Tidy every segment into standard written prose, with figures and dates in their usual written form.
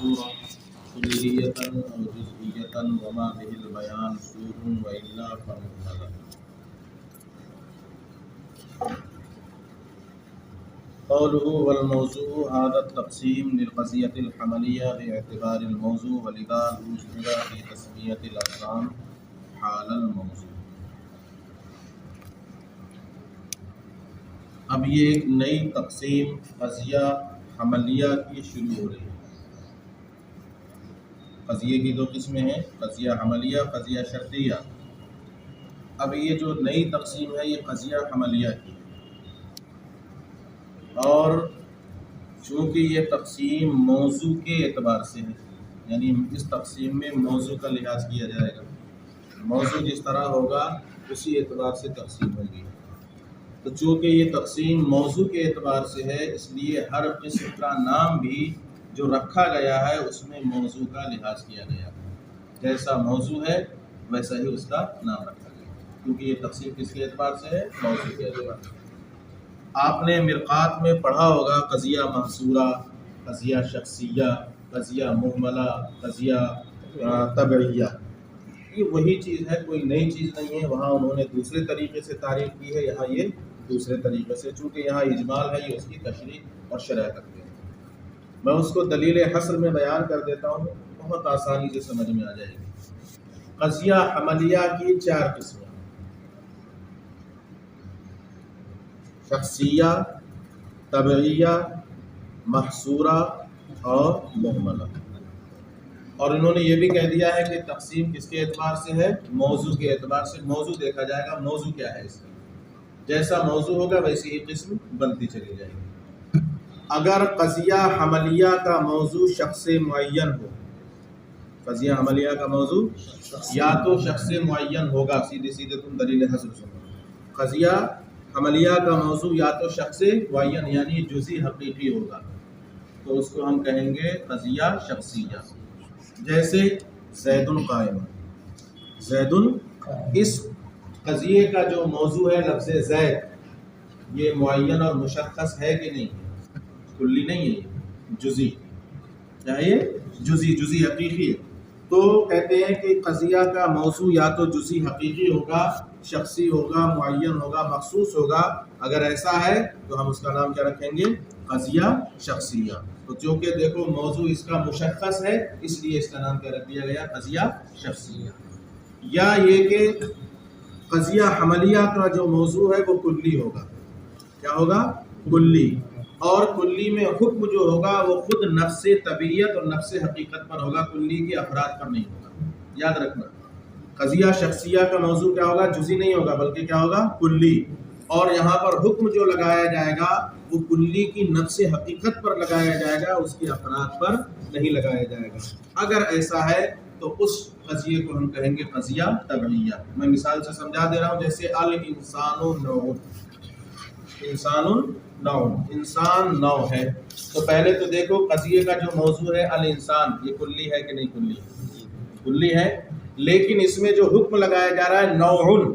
محصورا كلية أو جزئية وما به البيان سور وإلا فمبتدأ. قوله والموضوع هذا التقسيم للقضية الحملية باعتبار الموضوع ولذا أشبه في تسمية الأقسام حال الموضوع. اب یہ ایک نئی تقسیم قضیہ حملیہ کی شروع ہو رہی ہے. قضیے کی دو قسمیں ہیں، قضیہ حملیہ، قضیہ شرطیہ. اب یہ جو نئی تقسیم ہے یہ قضیہ حملیہ کی، اور چونکہ یہ تقسیم موضوع کے اعتبار سے ہے، یعنی اس تقسیم میں موضوع کا لحاظ کیا جائے گا، موضوع جس طرح ہوگا اسی اعتبار سے تقسیم ہوگی. تو چونکہ یہ تقسیم موضوع کے اعتبار سے ہے، اس لیے ہر قسم کا نام بھی جو رکھا گیا ہے اس میں موضوع کا لحاظ کیا گیا، جیسا موضوع ہے ویسا ہی اس کا نام رکھا گیا، کیونکہ یہ تقسیم کس کے اعتبار سے ہے؟ موضوع کے اعتبار سے. آپ نے مرقات میں پڑھا ہوگا قضیہ محصورہ، قضیہ شخصیہ، قضیہ مہملہ، قضیہ تبعیہ. یہ وہی چیز ہے، کوئی نئی چیز نہیں ہے. وہاں انہوں نے دوسرے طریقے سے تعریف کی ہے، یہاں یہ دوسرے طریقے سے، چونکہ یہاں اجمال ہے یہ اس کی تشریح اور شرح کرتے ہیں. میں اس کو دلیل حصر میں بیان کر دیتا ہوں، بہت آسانی سے سمجھ میں آ جائے گی. قضیہ حملیہ کی 4 قسمیں: شخصیہ، تبعیہ، محصورہ اور مہملہ. اور انہوں نے یہ بھی کہہ دیا ہے کہ تقسیم کس کے اعتبار سے ہے؟ موضوع کے اعتبار سے. موضوع دیکھا جائے گا، موضوع کیا ہے اس کا، جیسا موضوع ہوگا ویسی ہی قسم بنتی چلی جائے گی. اگر قضیہ حملیہ کا موضوع شخص معین ہو، قضیہ حملیہ کا موضوع یا تو شخص معین ہوگا، سیدھے سیدھے تم دلیل حصر سنو. قضیہ حملیہ کا موضوع یا تو شخص معین یعنی جزئی حقیقی ہوگا، تو اس کو ہم کہیں گے قضیہ شخصیہ. جیسے زید قائم، زید، اس قضیے کا جو موضوع ہے لفظ زید، یہ معین اور مشخص ہے کہ نہیں؟ کلی نہیں ہے، یہ جزئی ہے، یہ جزئی حقیقی ہے. تو کہتے ہیں کہ قضیہ کا موضوع یا تو جزئی حقیقی ہوگا، شخصی ہوگا، معین ہوگا، مخصوص ہوگا. اگر ایسا ہے تو ہم اس کا نام کیا رکھیں گے؟ قضیہ شخصیہ. تو چونکہ دیکھو موضوع اس کا مشخص ہے، اس لیے اس کا نام کیا رکھ دیا گیا؟ قضیہ شخصیہ. یا یہ کہ قضیہ حملیہ کا جو موضوع ہے وہ کلی ہوگا. کیا ہوگا؟ کلی. اور کلی میں حکم جو ہوگا وہ خود نفس طبیعت اور نفس حقیقت پر ہوگا، کلی کے افراد پر نہیں ہوگا. یاد رکھنا، قضیہ شخصیہ کا موضوع کیا ہوگا؟ جزئی نہیں ہوگا بلکہ کیا ہوگا؟ کلی. اور یہاں پر حکم جو لگایا جائے گا وہ کلی کی نفس حقیقت پر لگایا جائے گا، اس کے افراد پر نہیں لگایا جائے گا. اگر ایسا ہے تو اس قضیے کو ہم کہیں گے قضیہ تبعیہ. میں مثال سے سمجھا دے رہا ہوں، جیسے الانسان نوع، انسان نوع، انسان نوع ہے. تو پہلے تو دیکھو قضیے کا جو موضوع ہے الانسان، یہ کلی ہے کہ نہیں؟ کلی ہے. لیکن اس میں جو حکم لگایا جا رہا ہے نوع،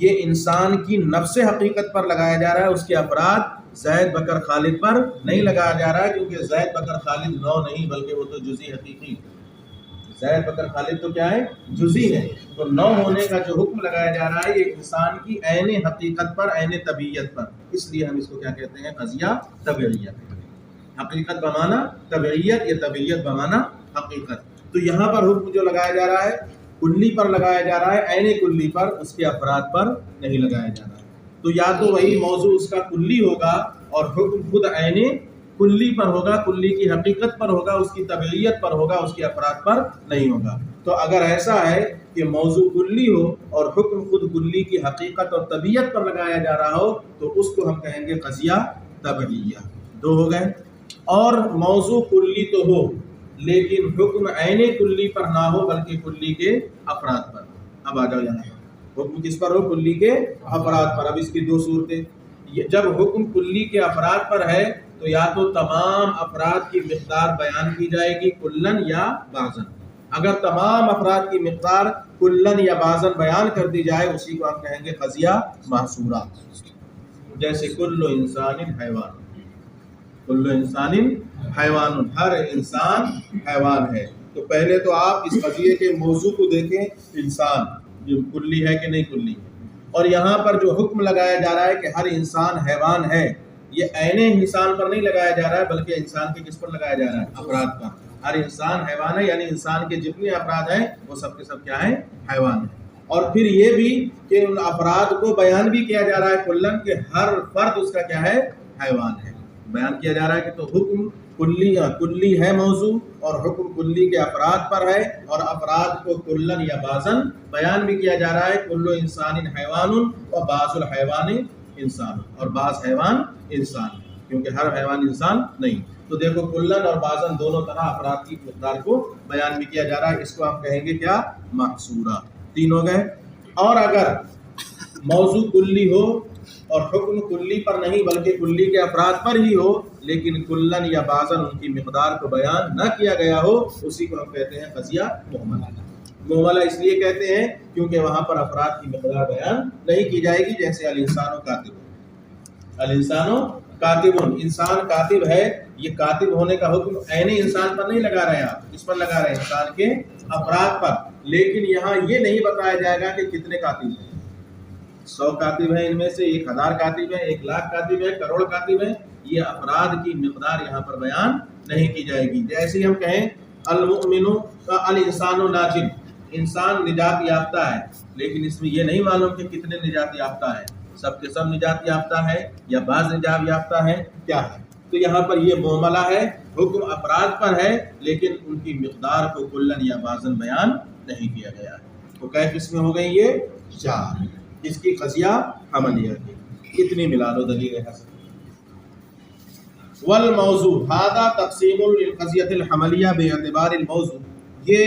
یہ انسان کی نفس حقیقت پر لگایا جا رہا ہے، اس کے افراد زید بکر خالد پر نہیں لگایا جا رہا ہے، کیونکہ زید بکر خالد نوع نہیں بلکہ وہ تو جزئی حقیقی. زید بکر خالد تو کیا ہے؟ جزئی ہے. تو نوع ہونے کا جو حکم لگایا جا رہا ہے یہ انسان کی عین حقیقت پر، عین طبیعت پر، اس لیے ہم اس کو کیا کہتے ہیں؟ قضیہ طبعیہ. حقیقت بمانا طبعیت، یا طبعیت بمانا حقیقت. تو یہاں پر حکم جو لگایا جا رہا ہے کلی پر لگایا جا رہا ہے، عین کلی پر، اس کے افراد پر نہیں لگایا جا رہا ہے. تو یا تو وہی موضوع اس کا کلی ہوگا اور حکم خود عین کلی پر ہوگا، کلی کی حقیقت پر ہوگا، اس کی طبعیت پر ہوگا، اس کے افراد پر نہیں ہوگا. تو اگر ایسا ہے کہ موضوع کلی ہو اور حکم خود کلی کی حقیقت اور طبیعت پر لگایا جا رہا ہو تو اس کو ہم کہیں گے قضیہ تبعیہ. 2 ہو گئے. اور موضوع کلی تو ہو لیکن حکم عین کلی پر نہ ہو بلکہ کلی کے افراد پر. اب آ جاؤ یہاں، حکم کس پر ہو؟ کلی کے افراد پر. اب اس کی 2 صورتیں. جب حکم کلی کے افراد پر ہے تو یا تو تمام افراد کی مقدار بیان کی جائے گی کلن یا بعضن. اگر تمام افراد کی مقدار کلن یا بعضن بیان کر دی جائے اسی کو ہم کہیں گے قضیہ محصورہ. جیسے کل انسان حیوان، کل انسان حیوان، ہر انسان حیوان ہے۔ تو پہلے تو آپ اس قضیے کے موضوع کو دیکھیں، انسان جو کلی ہے کہ نہیں کلی ہے، اور یہاں پر جو حکم لگایا جا رہا ہے کہ ہر انسان حیوان ہے، یہ عین انسان پر نہیں لگایا جا رہا ہے بلکہ انسان کے کس پر لگایا جا رہا ہے؟ افراد پر۔ ہر انسان حیوان ہے، یعنی انسان کے جتنے افراد ہیں وہ سب کے سب کیا ہیں؟ حیوان ہیں۔ اور پھر یہ بھی کہ ان افراد کو بیان بھی کیا جا رہا ہے کلن کہ ہر فرد اس کا کیا ہے؟ حیوان ہے۔ بیان کیا جا رہا ہے کہ تو حکم کلی ہے موضوع، اور حکم کلی کے افراد پر ہے، اور افراد کو کلن یا بعضاً بیان بھی کیا جا رہا ہے۔ کل انسان حیوان و بعض الحیوان انسان، اور بعض حیوان انسان، کیونکہ ہر حیوان انسان نہیں۔ تو دیکھو کلن اور بعضاً دونوں طرح افراد کی مقدار کو بیان بھی کیا جا رہا ہے۔ اس کو ہم کہیں گے کیا؟ محصورہ۔ تین ہو گئے۔ اور اگر موضوع کلی ہو اور حکم کلی پر نہیں بلکہ کلی کے افراد پر ہی ہو، لیکن کلن یا بعضاً ان کی مقدار کو بیان نہ کیا گیا ہو، اسی کو ہم کہتے ہیں قضیہ مہملہ۔ مہملہ اس لیے کہتے ہیں کیونکہ وہاں پر افراد کی مقدار بیان نہیں کی جائے گی، جیسے الانسان کاتب، الانسان کاتب، انسان کاتب ہے، یہ کاتب ہونے کا حکم عین انسان پر نہیں لگا رہے ہیں آپ، کس پر لگا رہے ہیں؟ انسان کے افراد پر۔ لیکن یہاں یہ نہیں بتایا جائے گا کہ کتنے کاتب ہیں، 100 کاتب ہیں، ان میں سے 1000 کاتب ہیں، 1,00,000 کاتب ہیں، کروڑ کاتب ہیں، یہ افراد کی مقدار یہاں پر بیان نہیں کی جائے گی۔ جیسے ہم کہیں المؤمن الانسان ناجٍ، انسان نجات یافتہ ہے، لیکن اس میں یہ نہیں معلوم کہ کتنے نجات یافتہ ہیں، سب کے سب نجات یافتہ ہے یا بعض نجات یافتہ ہے، کیا ہے؟ تو یہاں پر یہ معاملہ ہے، حکم افراد پر ہے لیکن ان کی مقدار کو کلن یا بعضاً بیان نہیں کیا گیا ہے۔ تو کئی قسمیں ہو گئی؟ یہ 4، اس کی قضیہ حملیہ کی۔ اتنی ملا لو دلیل حسن۔ والموضوع هذا تقسیم للقضیۃ الحملیہ باعتبار الموضوع، یہ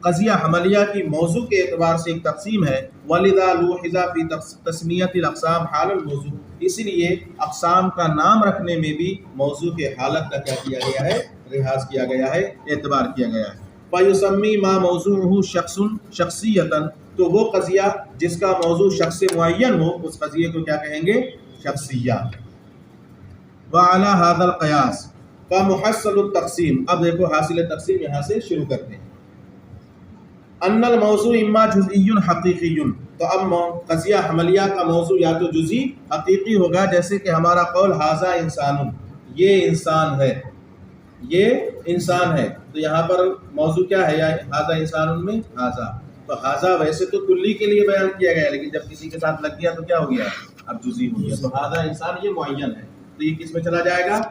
قضیہ حملیہ کی موضوع کے اعتبار سے ایک تقسیم ہے۔ ولذا لوحظ فی تسمیۃ الاقسام حال الموضوع، اسی لیے اقسام کا نام رکھنے میں بھی موضوع کے حالت کا کیا کیا گیا ہے؟ لحاظ کیا گیا ہے، اعتبار کیا گیا ہے۔ فیسمی ما موضوعہ شخص شخصیۃ، تو وہ قضیہ جس کا موضوع شخص معین ہو اس قضیے کو کیا کہیں گے؟ شخصیہ۔ وعلی ھذا القیاس فمحصل التقسیم، اب دیکھو حاصل تقسیم یہاں سے شروع کرتے ہیں۔ ان الموضوع اما جزئی حقیقی، تو اب قضیہ حملیہ کا موضوع یا تو جزئی حقیقی ہوگا، جیسے کہ ہمارا قول ھذا انسان، یہ انسان ہے، یہ انسان ہے، تو یہاں پر موضوع کیا ہے؟ یا ھذا انسان میں ھذا، تو ھذا ویسے تو کلی کے لیے بیان کیا گیا لیکن جب کسی کے ساتھ لگ گیا تو کیا ہو گیا؟ اب جزئی ہو گیا۔ تو ھذا انسان یہ معین ہے، تو یہ کس میں چلا جائے گا؟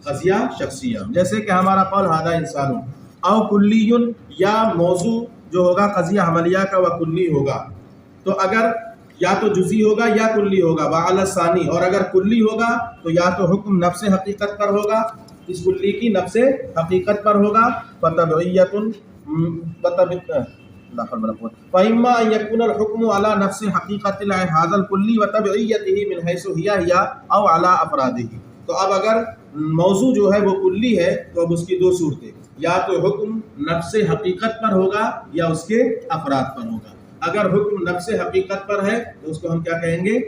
قضیہ شخصیہ۔ جیسے کہ ہمارا قول ھذا انسان، او کلی، یا موضوع جو ہوگا قضیہ حملیہ کا وہ کلی ہوگا، تو اگر یا تو جزئی ہوگا یا کلی ہوگا۔ وعلی الثانی، اور اگر کلی ہوگا تو یا تو حکم نفس حقیقت پر ہوگا، اس کلی کی نفس حقیقت پر ہوگا، فتبعیۃ فإما أن يكون الحكم على نفس حقیقت هذا الكل وتبعیته من حيث هي أو على أفراده، تو اب اگر موضوع جو ہے وہ کلی ہے تو اب اس کی دو صورتیں، یا تو حکم نفس حقیقت پر ہوگا یا اس کے افراد پر ہوگا۔ اگر حکم نفس حقیقت پر ہے تو اس کو ہم کیا کہیں گے؟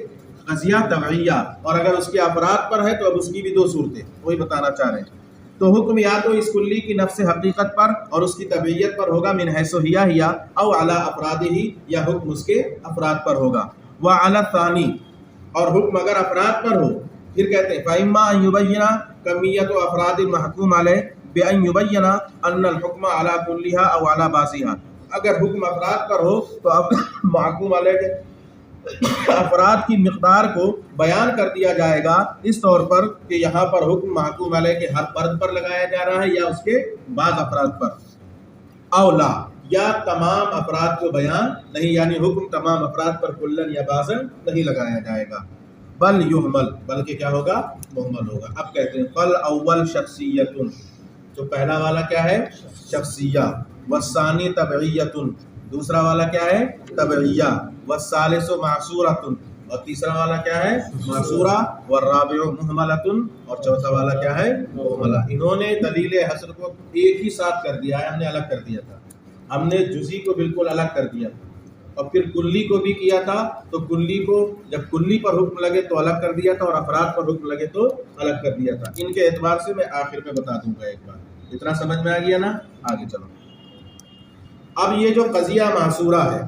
قضیہ تبعیہ، اور اگر اس کے افراد پر ہے تو اب اس کی بھی دو صورتیں، وہی بتانا چاہ رہے ہیں۔ تو حکم یا تو اس کلی کی نفس حقیقت پر اور اس کی تبعیت پر ہوگا، من حیث ہی او علی افرادہ، یا حکم اس کے افراد پر ہوگا۔ وعلی الثانی، اور حکم اگر افراد پر ہو پھر کہتے ہیں فإما أن يبين کمیت افراد المحکوم علیہ بأن يبين ان الحکم علی کلھا او علی بعضھا، اگر حکم افراد پر ہو تو اب محکوم علیہ کے افراد کی مقدار کو بیان کر دیا جائے گا، اس طور پر کہ یہاں پر حکم محکوم علیہ کے ہر فرد پر لگایا جا رہا ہے یا اس کے بعض افراد پر، اولا، یا تمام افراد کو بیان نہیں، یعنی حکم تمام افراد پر کلن یا بعضاً نہیں لگایا جائے گا، بل یحمل، بلکہ کیا ہوگا؟ محمل ہوگا۔ اب کہتے ہیں فل اول شخصیت، تو پہلا والا کیا ہے؟ شخصیہ، والثانی تبعیت، دوسرا والا کیا ہے؟ تبعیہ، والثالث معصورۃ، اور تیسرا والا کیا ہے؟ معصورہ، والرابع محملۃ، اور چوتھا والا کیا ہے؟ محملہ۔ انہوں نے دلیل حصر کو ایک ہی ساتھ کر دیا ہے، ہم نے الگ کر دیا تھا، ہم نے جزئی کو بالکل الگ کر دیا تھا، اور پھر کلی کو بھی کیا تھا، تو کلی کو جب کلی پر حکم لگے تو الگ کر دیا تھا، اور افراد پر حکم لگے تو الگ کر دیا تھا۔ ان کے اعتبار سے میں آخر میں بتا دوں گا ایک بار۔ اتنا سمجھ میں آ گیا نا؟ آگے چلو۔ اب یہ جو قضیہ محصورہ ہے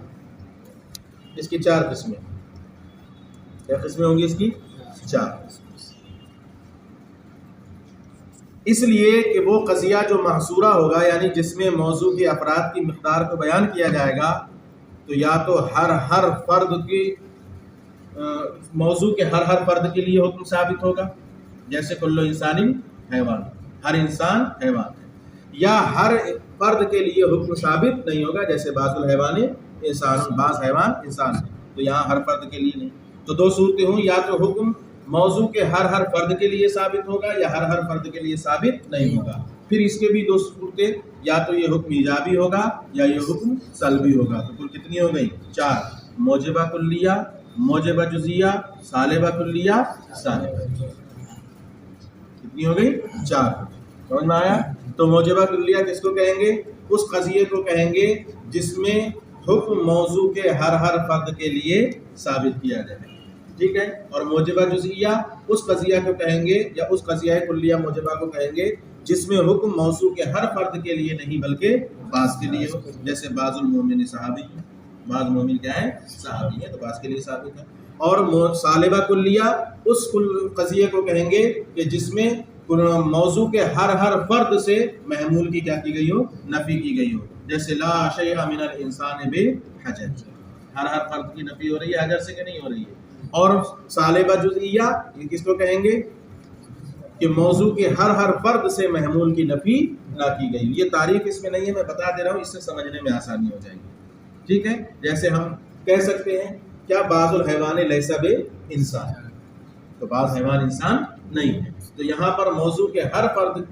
اس کی 4 قسمیں، کیا قسمیں ہوں گی اس کی؟ 4۔ اس لیے کہ وہ قضیہ جو محصورہ ہوگا، یعنی جس میں موضوع کے افراد کی مقدار کو بیان کیا جائے گا، تو یا تو ہر فرد کی موضوع کے ہر فرد کے لیے حکم ثابت ہوگا، جیسے کل انسان حیوان، ہر انسان حیوان ہے، یا ہر فرد کے لیے حکم ثابت نہیں ہوگا، جیسے بعض الحیوان انسان، بعض حیوان انسان ہے، تو یہاں ہر فرد کے لیے نہیں۔ تو 2 صورتیں ہوں، یا تو حکم موضوع کے ہر فرد کے لیے ثابت ہوگا، یا ہر فرد کے لیے ثابت نہیں ہوگا۔ پھر اس کے بھی 2 صورتیں، یا تو یہ حکم ایجابی ہوگا یا یہ حکم سلبی ہوگا۔ تو کل کتنی ہو گئی؟ 4۔ موجبہ کلیہ، موجبہ جزیہ، سالبہ کلیہ، سالبہ جزیہ۔ کتنی ہو گئی؟ 4۔ سمجھ میں آیا؟ تو موجبہ کلیہ کس کو کہیں گے؟ اس قضیے کو کہیں گے جس میں حکم موضوع کے ہر فرد کے لیے ثابت کیا جائے، ٹھیک ہے؟ اور موجبہ جزیہ اس قضیہ کو کہیں گے، یا اس قضیہ کلیہ موجبہ کو کہیں گے جس میں حکم موضوع کے ہر فرد کے لیے نہیں بلکہ بعض کے لیے ہو، جیسے بعض المومن صحابی ہیں، بعض مومن کیا ہے؟ صحابی ہیں، تو بعض کے لیے ثابت ہے۔ اور سالبہ کلیہ اس قضیے کو کہیں گے کہ جس میں موضوع کے ہر فرد سے محمول کی کیا کی گئی ہو؟ نفی کی گئی ہو، جیسے لا شیء من الانسان بحجر، ہر فرد کی نفی ہو رہی ہے حجر سے کہ نہیں ہو رہی ہے۔ اور سالبہ جزئیہ یہ کس کو کہیں گے؟ کہ موضوع کے ہر فرد سے محمول کی نفی نہ کی گئی۔ یہ تعریف اس میں نہیں ہے، میں بتا دے رہا ہوں، اس سے سمجھنے میں آسانی ہو جائے گی، ٹھیک ہے؟ جیسے ہم کہہ سکتے ہیں کیا بعض الحیوان لیس بانسان، تو بعض حیوان انسان نہیں ہے، تو یہاں پر موضوع کے ہر فرد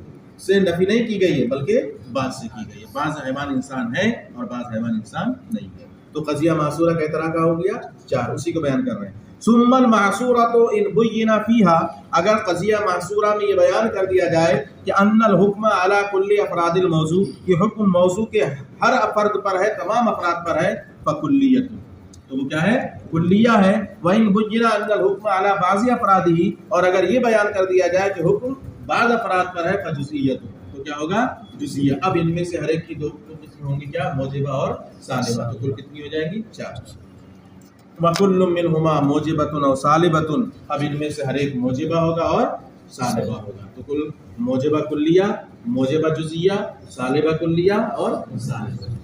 سے نفی نہیں کی گئی ہے بلکہ بعض سے کی گئی ہے۔ بعض حیوان انسان ہے اور بعض حیوان انسان نہیں ہے۔ تو قضیہ معصورہ کئی طرح کا ہو گیا؟ 4، اسی کو بیان کر رہے ہیں۔ ثم المعصورۃ ان بین فیہا، اگر قضیہ معصورہ میں یہ بیان کر دیا جائے کہ ان الحکم علی کل افراد الموضوع، یہ حکم موضوع کے ہر فرد پر ہے، تمام افراد پر ہے، فکلیۃ، تو وہ کیا ہے؟ کلیہ ہے۔ وَإِن بُيِّنَ أَنَّ الْحُكْمَ عَلَى بَعْضِ أَفْرَادِهِ، اور اگر یہ بیان کر دیا جائے کہ حکم بعض افراد پر ہے، فَجُزْئِیَّۃٌ، تو کیا ہوگا؟ جزیہ۔ اب ان میں سے ہر ایک کی 2 قسم ہوں گی، کیا؟ موجبہ اور سالبہ، تو کل کتنی ہو جائے گی؟ 4۔ وَكُلٌّ مِّنْهُمَا مُوجِبَةٌ أَوْ سَالِبَةٌ، اب ان میں سے ہر ایک موجبہ ہوگا اور سالبہ ہوگا، تو کل موجبہ کلیہ، موجبہ جزیہ، سالبہ کلیہ اور سالبہ۔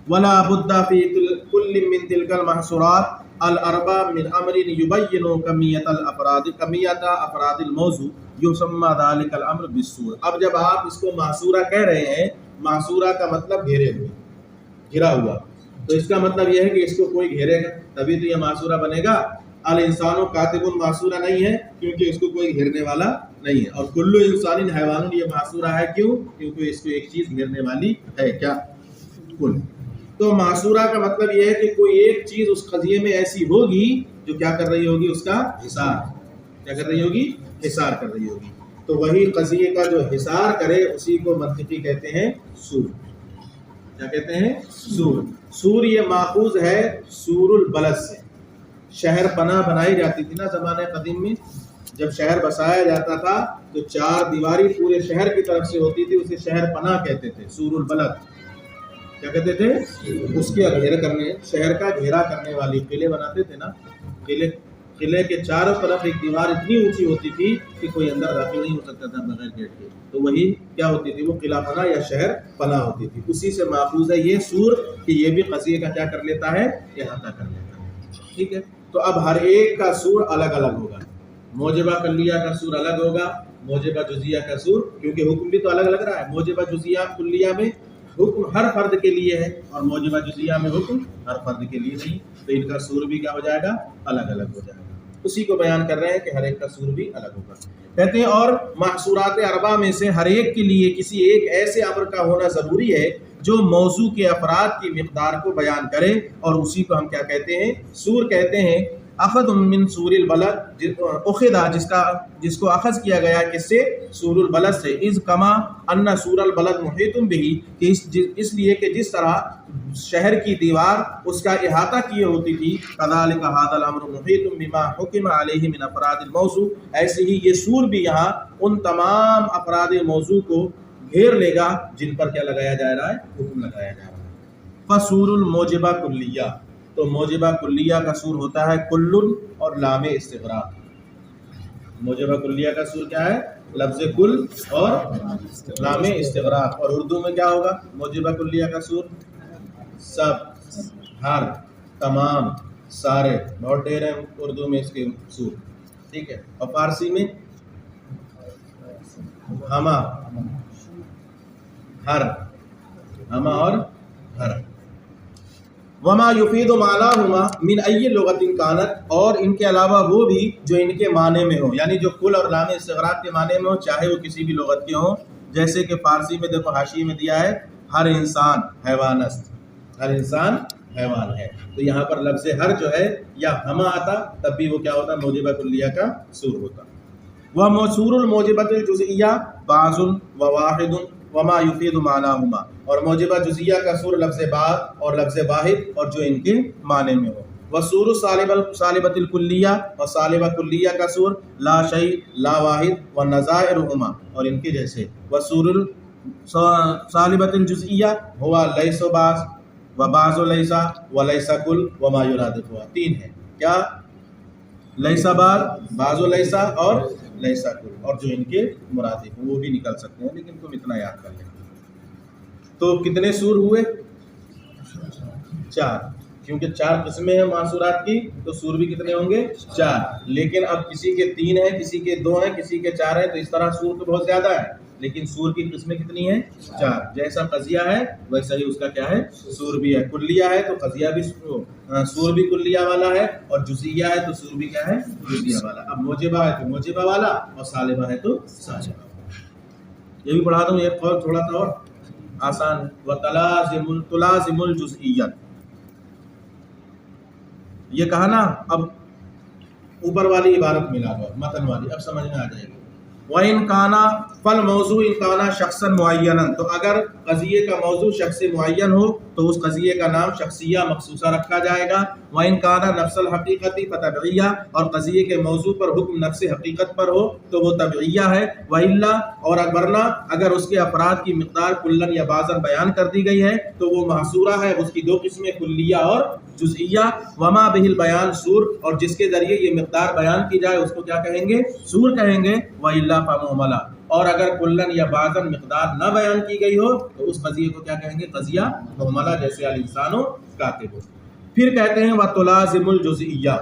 ولا بد في كل من تلك المحصورات الاربع من امر يبين كمية افراد الموضوع يسمى ذلك الامر بالصور۔ اب جب آپ اس کو محصورہ کہہ رہے ہیں، محصورہ کا مطلب گھیرے ہوئے، گھرا ہوا، تو اس کا مطلب یہ ہے کہ اس کو کوئی گھیرے گا تبھی تو یہ محصورہ بنے گا۔ الانسان کاتب محصورہ نہیں ہے کیونکہ اس کو کوئی گھیرنے والا نہیں ہے، اور کل انسان حیوان یہ محصورہ ہے، کیوں؟ کیونکہ اس کو ایک چیز گھیرنے والی ہے، کیا؟ کل۔ تو معصورہ کا مطلب یہ ہے کہ کوئی ایک چیز اس قضیے میں ایسی ہوگی جو کیا کر رہی ہوگی؟ اس کا حصار، کیا کر رہی ہوگی؟ حصار کر رہی ہوگی۔ تو وہی قضیے کا جو حصار کرے اسی کو منطقی کہتے ہیں سور۔ کیا کہتے ہیں؟ سور۔ سور یہ ماخوذ ہے سور البلد سے، شہر پناہ بنائی جاتی تھی نا زمانے قدیم میں، جب شہر بسایا جاتا تھا تو 4 دیواری پورے شہر کی طرف سے ہوتی تھی، اسے شہر پناہ کہتے تھے، سور البلد۔ کیا کہتے تھے؟ اس کے گھیرا کرنے، شہر کا گھیرا کرنے والی قلعے بناتے تھے نا، قلعے کے چاروں طرف ایک دیوار اتنی اونچی ہوتی تھی کہ کوئی اندر داخل نہیں ہو سکتا تھا بغیر گیٹ کے، تو وہی کیا ہوتی تھی؟ وہ قلعہ پناہ یا شہر پناہ ہوتی تھی۔ اسی سے ماخوذ ہے یہ سور، کہ یہ بھی قضیے کا کیا کر لیتا ہے؟ احاطہ کر لیتا ہے، ٹھیک ہے؟ تو اب ہر ایک کا سور الگ الگ ہوگا، موجبہ کلیہ کا سور الگ ہوگا، موجبہ جزیہ کا سور، کیونکہ حکم بھی تو الگ لگ رہا ہے، موجبہ جزیہ کلیہ میں حکم ہر فرد کے لیے ہے اور موجبہ جزیہ میں حکم ہر فرد کے لیے نہیں، تو ان کا سور بھی کیا ہو جائے گا؟ الگ الگ ہو جائے گا۔ اسی کو بیان کر رہے ہیں کہ ہر ایک کا سور بھی الگ ہوگا۔ کہتے ہیں اور محصورات اربع میں سے ہر ایک کے لیے کسی ایک ایسے امر کا ہونا ضروری ہے جو موضوع کے افراد کی مقدار کو بیان کرے، اور اسی کو ہم کیا کہتے ہیں؟ سور کہتے ہیں۔ اخذ من سور البلد، اخذا جس کو اخذ کیا گیا کس سے؟ سور البلد سے، اذ کما ان سور البلد محیط به، کہ اس لیے کہ جس طرح شہر کی دیوار اس کا احاطہ کیے ہوتی تھی، کذالک ھذا الامر محیط بما حکم علیہ من افراد الموضوع، ایسے ہی یہ سور بھی یہاں ان تمام افراد موضوع کو گھیر لے گا جن پر کیا لگایا جا رہا ہے؟ حکم لگایا جا رہا ہے۔ فسور الموجبہ کلیہ، تو موجبہ کلیہ کا سور ہوتا ہے کل اور لام استغراق۔ موجبہ کلیہ کا سور کیا ہے؟ لفظ کل اور لام استغراق۔ اور اردو میں کیا ہوگا موجبہ کلیہ کا سور؟ سب، ہر، تمام، سارے، بہت ڈھیر ہیں اردو میں اس کے سور، ٹھیک ہے۔ اور فارسی میں ہما، ہر، ہما اور ہر۔ وما یفید معناہما من ای لغت کانت، اور ان کے علاوہ وہ بھی جو ان کے معنی میں ہو، یعنی جو کل اور لام استغراق کے معنی میں ہو، چاہے وہ کسی بھی لغت کے ہوں۔ جیسے کہ فارسی میں دیکھو حاشیے میں دیا ہے ہر انسان حیوان است، ہر انسان حیوان ہے، تو یہاں پر لفظ ہر جو ہے یا ہما آتا تب بھی وہ کیا ہوتا؟ موجبہ کلیہ کا سور ہوتا۔ وہ موصور الموجبۃ الجزئیہ بعض و واحد وما یفید معناہما، اور موجبہ جزئیہ کا سور لفظ بعض اور لفظ واحد اور جو ان کے معنی میں ہو۔ وسور سالبۃ الکلیہ، اور سالبہ کلیہ کا سور لا شیء، لا واحد، ونظائرہما، اور ان کے جیسے۔ وسور سالبۃ الجزئیہ ہوا لیس بعض و بعض لیس و لیس کل وما یرادفها، تین ہے کیا؟ لیس بعض، بعض لیسا اور لیسا کل، اور جو ان کے مرادف ہیں وہ بھی نکل سکتے ہیں، لیکن تم اتنا یاد کر لیں۔ تو کتنے سور ہوئے؟ 4، کیونکہ 4 قسمیں ہیں معصورات کی، تو سور بھی کتنے ہوں گے؟ 4۔ لیکن اب کسی کے 3 ہیں، کسی کے 2 ہیں، کسی کے 4 ہیں، تو اس طرح سور تو بہت زیادہ ہے، لیکن سور کی قسمیں کتنی ہیں؟ 4۔ جیسا قضیہ ہے ویسا ہی اس کا کیا ہے؟ سور بھی ہے۔ کلیہ ہے تو قضیہ بھی سور بھی کلیہ والا ہے، اور جزئیہ ہے تو سور بھی کیا ہے؟ جزئیہ والا۔ اب موجبہ ہے تو موجبہ والا، اور سالبہ ہے تو سالبہ والا۔ یہ بھی پڑھا دوں ایک قول تھوڑا سا اور آسان ہے۔ وَتُلَازِمُ الْجُزْئِيَّةَ، یہ کہا نا، اب اوپر والی عبارت ملا دو متن والی، اب سمجھ میں آ جائے گی۔ وَإِنْ كَانَ فَالْمَوْضُوعُ إِنْ كَانَ شَخْصًا مُعَيَّنًا، تو اگر قضیے کا موضوع شخص معین ہو تو اس قضیے کا نام شخصیہ مخصوصہ رکھا جائے گا۔ وَإِنْ كَانَ نَفْسَ الْحَقِيقَةِ فَتَبْعِيَّةٌ، اور قضیے کے موضوع پر حکم نفس حقیقت پر ہو تو وہ تبعیہ ہے۔ وَإِلَّا، اور ورنہ اگر اس کے افراد کی مقدار کلن یا بعضاً بیان کر دی گئی ہے تو وہ محصورہ ہے، اس کی 2 قسمیں کلیہ اور جزئیہ۔ وما بہ البیان سور، اور جس کے ذریعے یہ مقدار بیان کی جائے اس کو کیا کہیں گے؟ سور کہیں گے۔ وَإِلَّا فَمُهْمَلَةٌ، اور اگر کلن یا بعضاً مقدار نہ بیان کی گئی ہو تو اس قضیے کو کیا کہیں گے؟ قضیہ مہملہ، جیسے الانسان کاتب ہو۔ پھر کہتے ہیں وَتُلَازِمُ الْجُزْئِيَّةَ،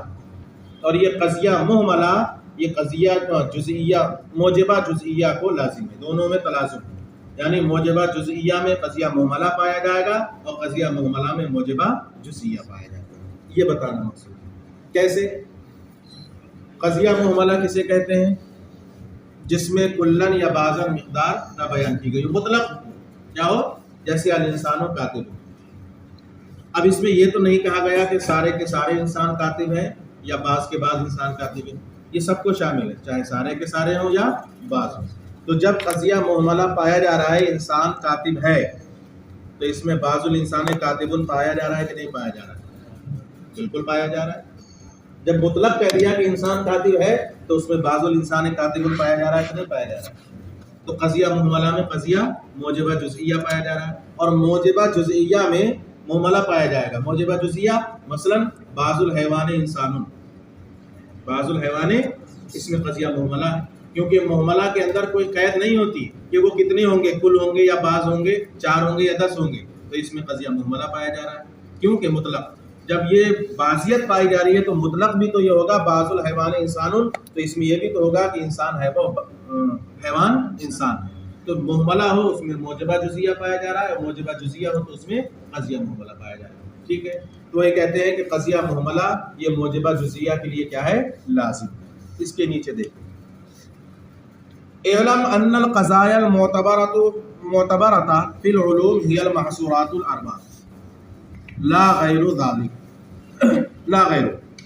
اور یہ قضیہ مہملہ، یہ قضیہ جزئیہ موجبہ جزئیہ کو لازم ہے، دونوں میں تلازم ہے، یعنی موجبہ جزئیہ میں قضیہ مہملہ پایا جائے گا اور قضیہ مہملہ میں موجبہ جزئیہ پایا جائے گا۔ یہ بتانا مقصود ہے۔ کیسے؟ قضیہ مہملہ کسے کہتے ہیں؟ جس میں کلن یا بعضاً مقدار نہ بیان کی گئی ہو، مطلق کیا ہو، جیسے الانسان کاتب ہو۔ اب اس میں یہ تو نہیں کہا گیا کہ سارے کے سارے انسان کاتب ہیں یا بعض کے بعض انسان کاتب ہیں، یہ سب کو شامل ہے، چاہے سارے کے سارے ہوں یا بعض ہوں۔ تو جب قضیہ مہملہ پایا جا رہا ہے انسان کاتب ہے، تو اس میں بعض الانسان کاتب پایا جا رہا ہے کہ نہیں پایا جا رہا ہے؟ بالکل پایا جا رہا ہے۔ جب مطلق کہہ دیا کہ انسان کاتب ہے تو اس میں بعض الانسان کاتب پایا جا رہا ہے کہ نہیں پایا جا رہا ہے؟ تو قضیہ مہملہ میں قضیہ موجبہ جزئیہ پایا جا رہا ہے، اور موجبہ جزئیہ میں مہملہ پایا جائے گا۔ موجبہ جزئیہ مثلا بعض الحیوان انسان، بعض الحیوان، اس میں قضیہ مہملہ ہے، کیونکہ مہملہ کے اندر کوئی قید نہیں ہوتی کہ وہ کتنے ہوں گے، کل ہوں گے یا بعض ہوں گے، 4 ہوں گے یا 10 ہوں گے، تو اس میں قضیہ مہملہ پایا جا رہا ہے۔ کیونکہ مطلق جب یہ بعضیت پائی جا رہی ہے تو مطلق بھی تو یہ ہوگا بعض الحیوان انسان، تو اس میں یہ بھی تو ہوگا کہ انسان ہے وہ حیوان انسان ہے۔ تو مہملہ ہو اس میں موجبہ جزئیہ پایا جا رہا ہے، اور موجبہ جزئیہ ہو تو اس میں قضیہ مہملہ پایا جا رہا ہے، ٹھیک ہے۔ تو یہ کہتے ہیں کہ قضیہ مہملہ یہ موجبہ جزئیہ کے لیے کیا ہے؟ لازم۔ اس کے نیچے دیکھیں، اعلم ان القضایا المعتبرۃ فی العلوم هی المحصورات الاربع لا غیر ذلك، لا غیر،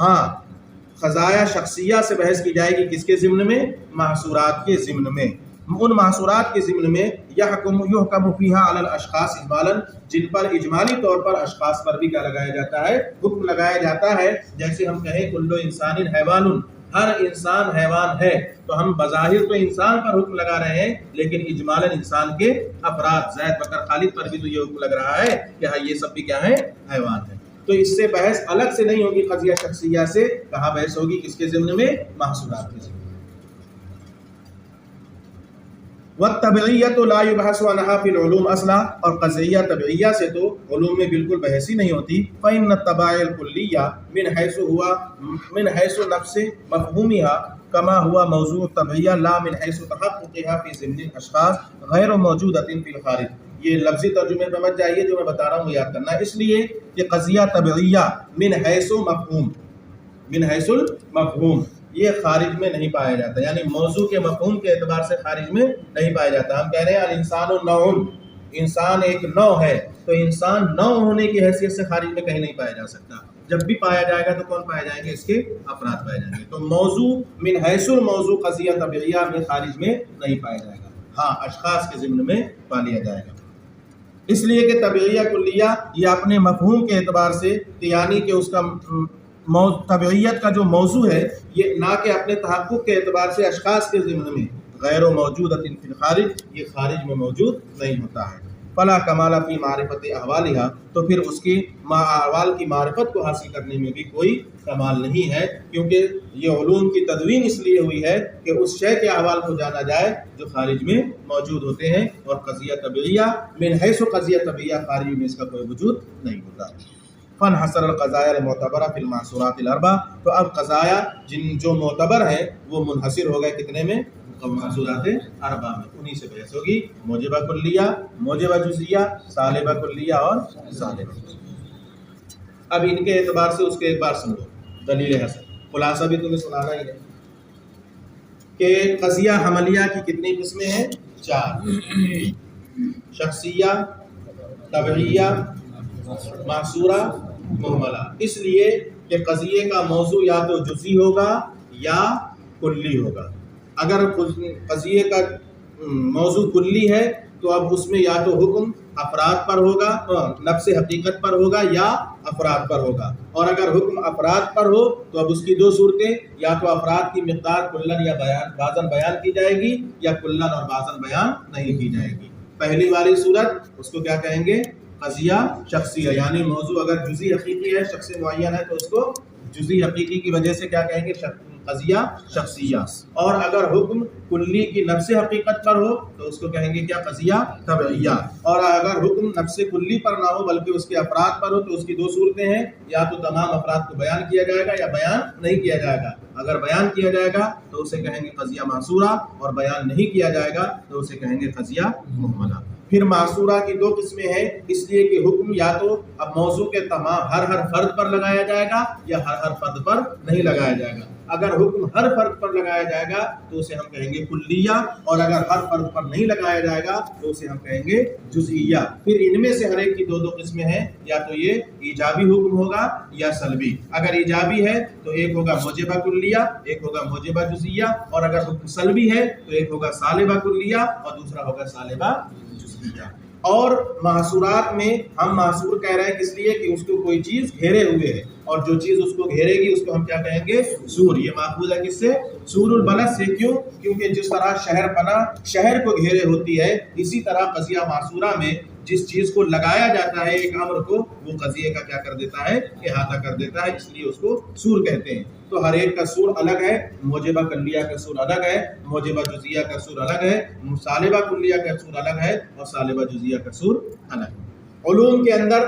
ہاں قضایا شخصیہ سے بحث کی جائے گی، کس کے ضمن میں؟ محصورات کے ضمن میں، ان محصورات کے ضمن میں یحکم فیہا علی الاشخاص اجمالا، جن پر اجمالی طور پر اشخاص پر بھی کیا لگایا جاتا ہے؟ حکم لگایا جاتا ہے۔ جیسے ہم کہیں کل انسان حیوان، ہر انسان حیوان ہے، تو ہم بظاہر تو انسان پر حکم لگا رہے ہیں، لیکن اجمالاً انسان کے افراد زید بکر خالد پر بھی تو یہ حکم لگ رہا ہے کہ ہاں یہ سب بھی کیا ہے؟ حیوان ہے۔ تو اس سے بحث الگ سے نہیں ہوگی قضیہ شخصیہ سے، کہاں بحث ہوگی؟ کس کے ضمن میں؟ محصورات کے ضمن میں۔ والطبعیۃ لا یبحث عنہا فی العلوم اصلا، اور قضیہ طبعیہ سے تو علوم میں بالکل بحث ہی نہیں ہوتی۔ فإن الطبائع الکلیہ من حیث نفس مفہومها کما ہوا موضوع الطبعیہ لا من حیث تحققها فی ضمن الاشخاص غیر موجودۃ فی الخارج۔ یہ لفظی ترجمے پہ مت جائیے، جو میں بتا رہا ہوں یاد کرنا، اس لیے کہ قضیہ طبعیہ من حیث مفہوم، من حیث المفہوم، یہ خارج میں نہیں پایا جاتا، یعنی موضوع کے مفہوم کے اعتبار سے خارج میں نہیں پایا جاتا۔ ہم کہہ رہے ہیں الانسان نوع، انسان ایک نوع ہے، تو انسان نوع ہونے کی حیثیت سے خارج میں کہیں نہیں پایا جا سکتا۔ جب بھی پایا جائے گا تو کون پائے جائیں گے؟ اس کے افراد پائے جائیں گے۔ تو موضوع من حیث الموضوع قضیہ طبعیہ میں خارج میں نہیں پایا جائے گا، ہاں اشخاص کے ضمن میں پا لیا جائے گا۔ اس لیے کہ طبعیہ کلیہ یہ اپنے مفہوم کے اعتبار سے، یعنی کہ اس کا طبعیت کا جو موضوع ہے یہ نہ کہ اپنے تحقق کے اعتبار سے اشخاص کے ضمن میں غیر موجودۃ فی الخارج، یہ خارج میں موجود نہیں ہوتا ہے۔ فلا کمال فی معرفت احوالها، تو پھر اس کی احوال کی معرفت کو حاصل کرنے میں بھی کوئی کمال نہیں ہے، کیونکہ یہ علوم کی تدوین اس لیے ہوئی ہے کہ اس شے کے احوال کو جانا جائے جو خارج میں موجود ہوتے ہیں، اور قضیہ طبعیہ من حیث قضیہ طبعیہ خارج میں اس کا کوئی وجود نہیں ہوتا۔ فانحصر القضایا المعتبرہ فی المحصورات الاربع، تو اب قضایا جو معتبر ہیں وہ منحصر ہو گئے کتنے میں؟ محصورات اربع میں، انہی سے بحث ہوگی، موجبہ کلیہ، موجبہ جزیہ، سالبہ کلیہ اور سالبہ جزیہ۔ اب ان کے اعتبار سے اس کے اعتبار سمجھو، دلیل حسن خلاصہ بھی تمہیں سنانا ہی ہے کہ قضیہ حملیہ کی کتنی قسمیں ہیں؟ 4، شخصیہ، طبعیہ، محصورہ، مہملہ۔ اس لیے کہ قضیے کا موضوع یا تو جزئی ہوگا یا کلی ہوگا۔ اگر قضیے کا موضوع کلی ہے تو اب اس میں یا تو حکم افراد پر ہوگا، نفس حقیقت پر ہوگا، یا افراد پر ہوگا، اور اگر حکم افراد پر ہو تو اب اس کی 2 صورتیں، یا تو افراد کی مقدار کلن یا بعضاً بیان کی جائے گی، یا کلن اور بعضاً بیان نہیں کی جائے گی۔ پہلی والی صورت اس کو کیا کہیں گے؟ قضیہ شخصیہ، یعنی موضوع اگر جزئی حقیقی ہے، شخص معین ہے، تو اس کو جزئی حقیقی کی وجہ سے کیا کہیں گے؟ قضیہ شخصیہ۔ اور اگر حکم کلی کی نفس حقیقت پر ہو تو اس کو کہیں گے کیا؟ قضیہ طبعیہ۔ اور اگر حکم نفس کلی پر نہ ہو بلکہ اس کے افراد پر ہو تو اس کی 2 صورتیں ہیں، یا تو تمام افراد کو بیان کیا جائے گا یا بیان نہیں کیا جائے گا۔ اگر بیان کیا جائے گا تو اسے کہیں گے قضیہ محصورہ، اور بیان نہیں کیا جائے گا تو اسے کہیں گے قضیہ مہملہ۔ پھر معصورہ کی 2 قسمیں ہیں، اس لیے کہ حکم یا تو اب موضوع کے تمام ہر فرد پر لگایا جائے گا یا ہر فرد پر نہیں لگایا جائے گا۔ اگر حکم ہر فرد پر لگایا جائے گا تو اسے ہم کہیں گے کلیہ، اور اگر ہر فرد پر نہیں لگایا جائے گا تو اسے ہم کہیں گے جزئیہ۔ پھر ان میں سے ہر ایک کی 2 قسمیں ہیں، یا تو یہ ایجابی حکم ہوگا یا سلبی۔ اگر ایجابی ہے تو ایک ہوگا موجبہ کلیہ، ایک ہوگا موجبہ جزئیہ، اور اگر حکم سلبی ہے تو ایک ہوگا سالبہ کلیہ اور دوسرا ہوگا سالبہ جزئیہ۔ اور محصورات میں ہم محصور کہہ رہے ہیں کس لیے کہ اس کو کوئی چیز گھیرے ہوئے ہے، اور جو چیز اس کو گھیرے گی اس کو ہم کیا کہیں گے؟ سور۔ یہ ماخوذ ہے کس سے؟ سور البلد سے۔ کیوں؟ کیونکہ جس طرح شہر پناہ شہر کو گھیرے ہوتی ہے، اسی طرح قضیہ محصورہ میں جس چیز کو لگایا جاتا ہے ایک امر کو، وہ قضیے کا کیا کر دیتا ہے؟ احاطہ کر دیتا ہے، اس لیے اس کو سور کہتے ہیں۔ تو ہر ایک کا سور الگ ہے، موجبہ کلیہ کا سور الگ ہے، موجبہ جزیہ کا سور الگ ہے، سالبہ کلیہ کا سور الگ ہے، اور سالبہ جزیہ کا سور الگ ہے۔ علوم کے اندر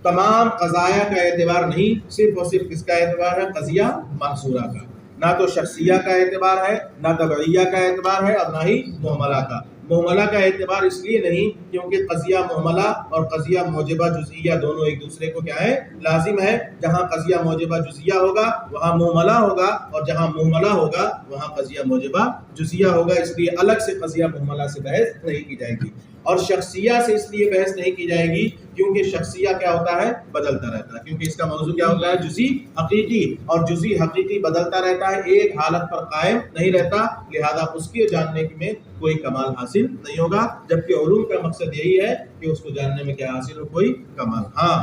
تمام قضایا کا اعتبار نہیں، صرف اور صرف کس کا اعتبار ہے؟ قضیہ محصورہ کا۔ نہ تو شخصیہ کا اعتبار ہے، نہ طبعیہ کا اعتبار ہے، اور نہ ہی مہملہ کا۔ مہملہ کا اعتبار اس لیے نہیں کیونکہ قضیہ مہملہ اور قضیہ موجبہ جزئیہ دونوں ایک دوسرے کو کیا ہے؟ لازم ہے۔ جہاں قضیہ موجبہ جزئیہ ہوگا وہاں مہملہ ہوگا، اور جہاں مہملہ ہوگا وہاں قضیہ موجبہ جزئیہ ہوگا، اس لیے الگ سے قضیہ مہملہ سے بحث نہیں کی جائے گی۔ اور شخصیہ سے اس لیے بحث نہیں کی جائے گی کیونکہ شخصیہ کیا ہوتا ہے؟ بدلتا رہتا ہے، کیونکہ اس کا موضوع کیا ہوتا ہے؟ جزئی حقیقی، اور جزئی حقیقی بدلتا رہتا ہے، ایک حالت پر قائم نہیں رہتا، لہذا اس کے جاننے میں کوئی کمال حاصل نہیں ہوگا، جبکہ علوم کا مقصد یہی ہے کہ اس کو جاننے میں کیا حاصل ہو؟ کوئی کمال۔ ہاں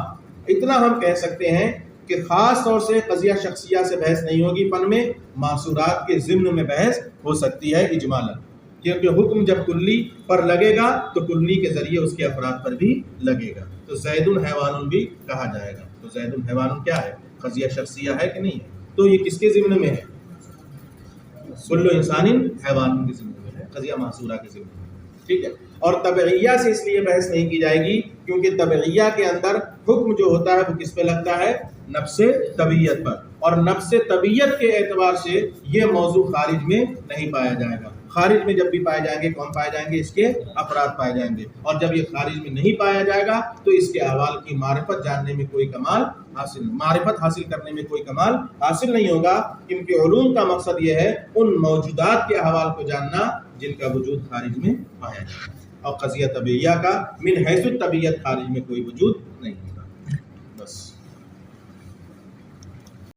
اتنا ہم کہہ سکتے ہیں کہ خاص طور سے قضیہ شخصیہ سے بحث نہیں ہوگی، فن میں محصورات کے ضمن میں بحث ہو سکتی ہے اجمالاً، کیونکہ حکم جب کلی پر لگے گا تو کلی کے ذریعے اس کے افراد پر بھی لگے گا، تو زید حیوان بھی کہا جائے گا، تو زید حیوان کیا ہے؟ قضیہ شخصیہ ہے کہ نہیں ہے؟ تو یہ کس کے ضمن میں ہے؟ کل انسان حیوان کے ضمن میں ہے، قضیہ محصورہ کے ضمن میں، ٹھیک ہے۔ اور طبعیہ سے اس لیے بحث نہیں کی جائے گی کیونکہ طبعیہ کے اندر حکم جو ہوتا ہے وہ کس پہ لگتا ہے؟ نفس طبیعت پر، اور نفس طبیعت کے اعتبار سے یہ موضوع خارج میں نہیں پایا جائے گا۔ خارج میں جب بھی پائے جائیں گے، کون پائے جائیں گے؟ اس کے افراد پائے جائیں گے، اور جب یہ خارج میں نہیں پایا جائے گا تو اس کے احوال کی معرفت جاننے میں کوئی کمال معرفت حاصل کرنے میں کوئی کمال حاصل نہیں ہوگا، کیونکہ علوم کا مقصد یہ ہے ان موجودات کے احوال کو جاننا جن کا وجود خارج میں پایا جائے، اور قضیہ طبعیہ کا من حیث الطبیعت خارج میں کوئی وجود نہیں ہے۔